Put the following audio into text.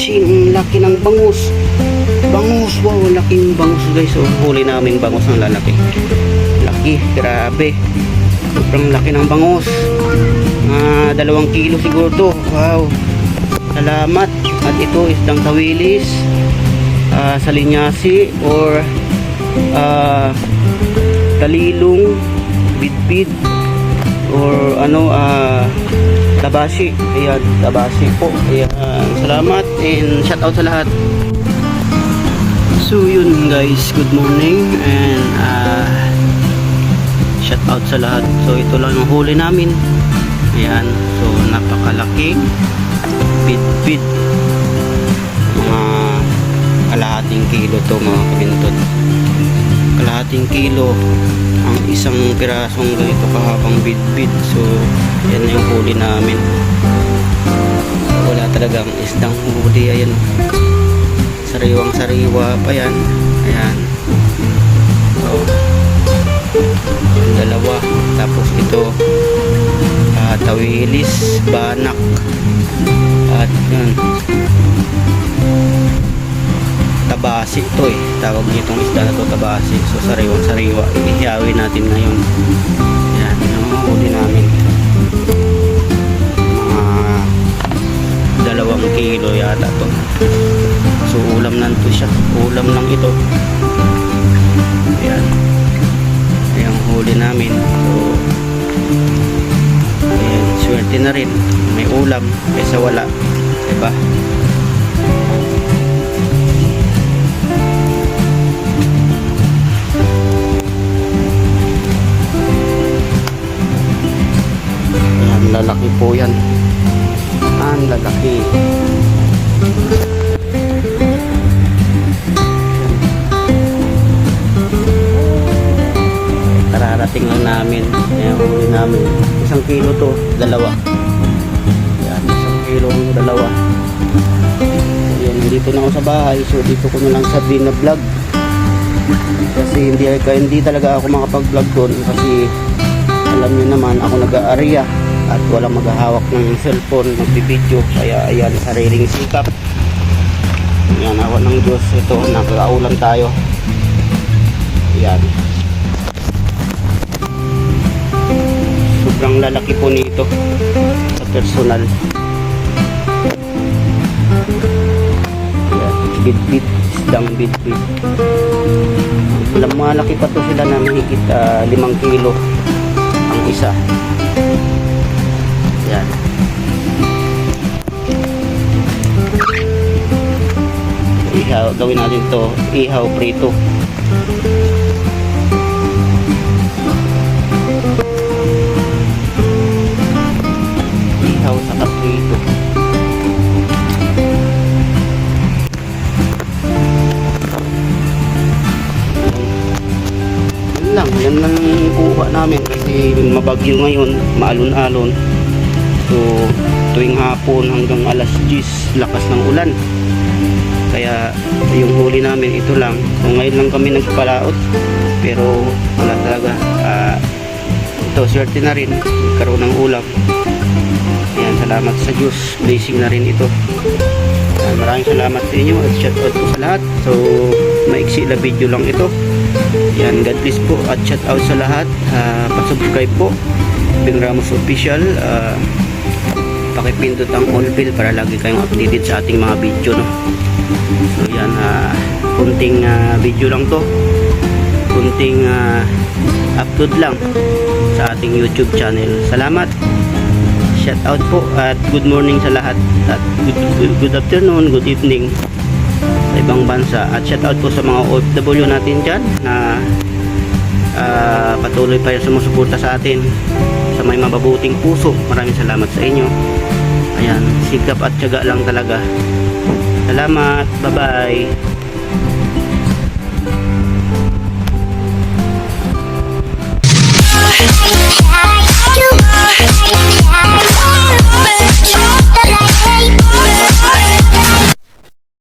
fishing. Ang laki ng bangus. Bangus, wow, laking bangus guys. So, huli namin bangus ng lalaki. Laki, grabe. Sobrang laki ng bangus. 2 kilo siguro to. Wow. Salamat. At ito isdang tawilis, salinyasi or talilong, bidbid or tabashi. Ayan, tabashi po. Ayan, salamat and shout out sa lahat. So yun guys, good morning and shout out sa lahat. So ito lang yung huli namin. Ayan, so napakalaki bit mga kalahating kilo to mga kabintot. Kalahating kilo ang isang pirasong ganito kahabang bit. So yan yung huli namin. Wala talagang isdang huli. Ayan, sariwang sariwa pa yan. Ayan, so dalawa. Tapos ito tawilis, banak at yan, tabasi ito tawag nitong isda na to, tabasi. So sariwang sariwa, ihiyawin natin ngayon. Yan ang huli namin, mga 2 kilo yata to. So ulam lang to siya, ulam lang ito. Yan yung huli namin. So ayan, swerte na rin, may ulam kaysa wala, diba? Ayan, lalaki po yan, ang lalaki. Kararating lang namin. Ayan, huli namin 1 kilo to, 2. Ayan, 1 kilo, 2. Ayan, dito na ako sa bahay. So dito ko na lang sabihin na vlog, kasi hindi talaga ako makapag-vlog doon, kasi alam nyo naman ako nag-aarya at walang maghahawak ng cellphone magbibideo. Kaya ayan, sariling sikap. Ayan, awa ng Diyos, ito nakaulan tayo. Ayan, sobrang lalaki po nito sa personal. Ayan, bidbid, isdang bidbid. Malaki pa to sila na mahigit 5 kilo ang isa. Ayan, ihaw, gawin natin to ihaw prito. Ihaw sa kaprito. Yan lang kuha namin kasi mabagyo ngayon, maalon-alon. So tuwing hapon hanggang alas 10 lakas ng ulan, kaya yung huli namin ito lang. So ngayon lang kami nagpalaot, pero wala talaga. Ito, swerte na rin, karoon ng ulam. Ayan, salamat sa Diyos, blessing na rin ito. Maraming salamat sa inyo at shout out po sa lahat. So maiksi na video lang ito. Yan, God bless po at shout out sa lahat. Pa-subscribe po Bing Ramos Official. Pakipindot ang all bell para lagi kayong updated sa ating mga video, no? So yan, kunting video lang to, kunting upload lang sa ating YouTube channel. Salamat, shout out po at good morning sa lahat at good afternoon, good evening sa ibang bansa. At shout out po sa mga OFW natin dyan na patuloy pa sumusuporta sa atin, sa may mababuting puso. Maraming salamat sa inyo. Ayan, sikap at tiyaga lang talaga. Salamat, bye bye.